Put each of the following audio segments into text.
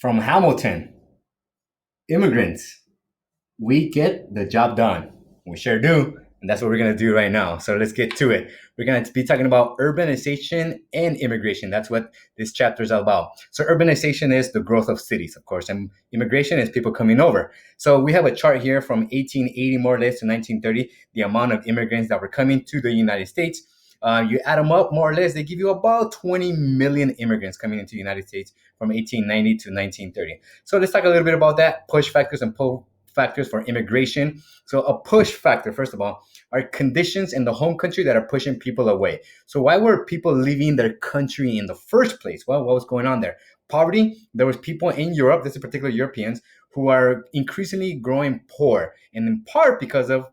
From Hamilton, immigrants, we get the job done. We sure do. And that's what we're going to do right now. So let's get to it. We're going to be talking about urbanization and immigration. That's what this chapter is all about. So, urbanization is the growth of cities, of course, and immigration is people coming over. So, we have a chart here from 1880 more or less to 1930, the amount of immigrants that were coming to the United States. You add them up more or less, they give you about 20 million immigrants coming into the United States from 1890 to 1930. So let's talk a little bit about that, push factors and pull factors for immigration. So a push factor, first of all, are conditions in the home country that are pushing people away. So why were people leaving their country in the first place? Well, what was going on there? Poverty. There was people in Europe, this is particular Europeans, who are increasingly growing poor, and in part because of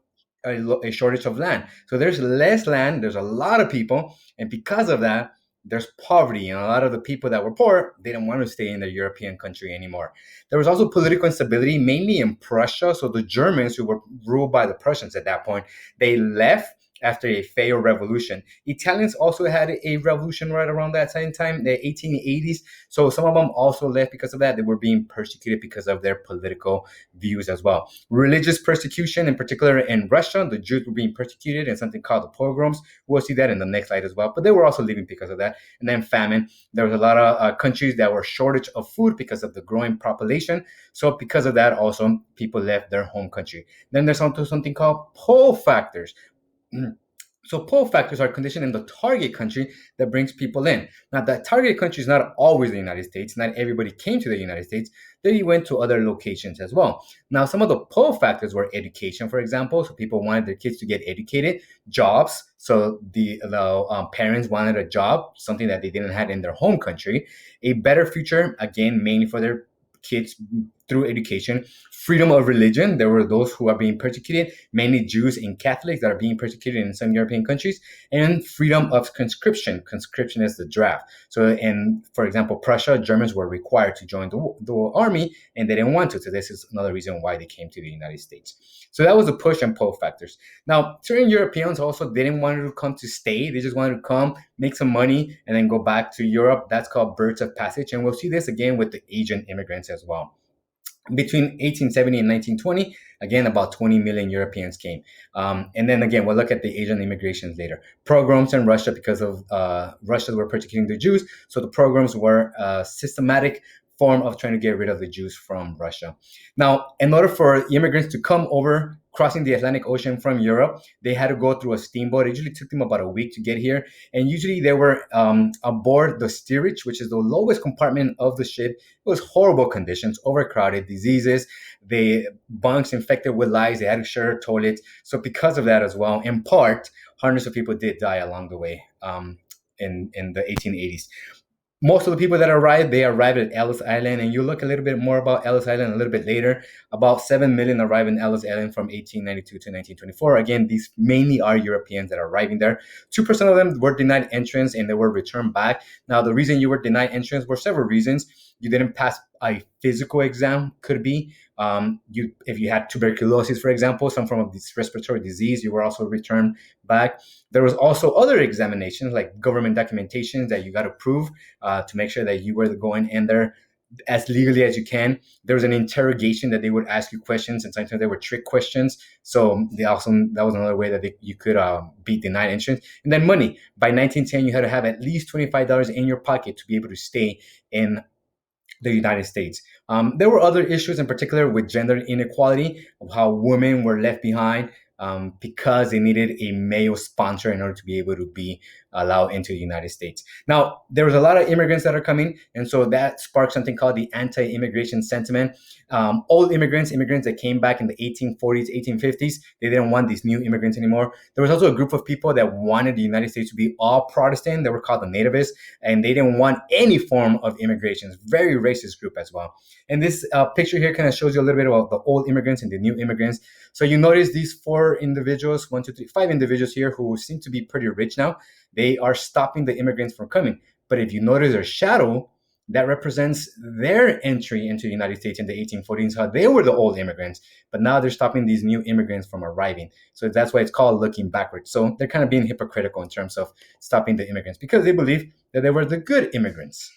a shortage of land. So there's less land, there's a lot of people, and because of that, there's poverty. And a lot of the people that were poor, they didn't want to stay in their European country anymore. There was also political instability, mainly in Prussia. So the Germans, who were ruled by the Prussians at that point, they left after a failed revolution. Italians also had a revolution right around that same time, the 1880s. So some of them also left because of that. They were being persecuted because of their political views as well. Religious persecution, in particular in Russia, the Jews were being persecuted in something called the pogroms. We'll see that in the next slide as well. But they were also leaving because of that. And then famine. There was a lot of countries that were shortage of food because of the growing population. So because of that, also people left their home country. Then there's also something called pull factors. So pull factors are conditioned in the target country that brings people in. Now, the target country is not always the United States. Not everybody came to the United States. They went to other locations as well. Now, some of the pull factors were education, for example. So people wanted their kids to get educated. Jobs. So the parents wanted a job, something that they didn't have in their home country. A better future, again, mainly for their kids through education. Freedom of religion. There were those who are being persecuted, mainly Jews and Catholics that are being persecuted in some European countries. And freedom of conscription. Conscription is the draft. So in, for example, Prussia, Germans were required to join the army and they didn't want to. So this is another reason why they came to the United States. So that was the push and pull factors. Now, certain Europeans also didn't want to come to stay. They just wanted to come, make some money, and then go back to Europe. That's called birds of passage. And we'll see this again with the Asian immigrants as well. Between 1870 and 1920, again, about 20 million Europeans came. And then again, we'll look at the Asian immigrations later. Pogroms in Russia because of Russia were persecuting the Jews. So the pogroms were a systematic form of trying to get rid of the Jews from Russia. Now, in order for immigrants to come over, crossing the Atlantic Ocean from Europe, they had to go through a steamboat. It usually took them about a week to get here. And usually they were aboard the steerage, which is the lowest compartment of the ship. It was horrible conditions, overcrowded, diseases, the bunks infected with lice. They had to share toilets. So because of that as well, in part, hundreds of people did die along the way in the 1880s. Most of the people that arrived, they arrived at Ellis Island, and you look a little bit more about Ellis Island a little bit later. About 7 million arrived in Ellis Island from 1892 to 1924. Again, these mainly are Europeans that are arriving there. 2% of them were denied entrance and they were returned back. Now, the reason you were denied entrance were several reasons. You didn't pass a physical exam, could be. If you had tuberculosis, for example, some form of this respiratory disease, you were also returned back. There was also other examinations like government documentations that you got to prove to make sure that you were going in there as legally as you can. There was an interrogation that they would ask you questions, and sometimes they were trick questions. So that was another way that you could be denied entrance. And then money. By 1910, you had to have at least $25 in your pocket to be able to stay in the United States. There were other issues in particular with gender inequality, of how women were left behind because they needed a male sponsor in order to be able to be allowed into the United States. Now, there was a lot of immigrants that are coming, and so that sparked something called the anti-immigration sentiment. Old immigrants that came back in the 1840s, 1850s, they didn't want these new immigrants anymore. There was also a group of people that wanted the United States to be all Protestant. They were called the nativists, and they didn't want any form of immigration. Very racist group as well. And this picture here kind of shows you a little bit about the old immigrants and the new immigrants. So you notice these five individuals here who seem to be pretty rich now. They are stopping the immigrants from coming. But if you notice their shadow, that represents their entry into the United States in the 1840s, how they were the old immigrants, but now they're stopping these new immigrants from arriving. So that's why it's called looking backwards. So they're kind of being hypocritical in terms of stopping the immigrants because they believe that they were the good immigrants.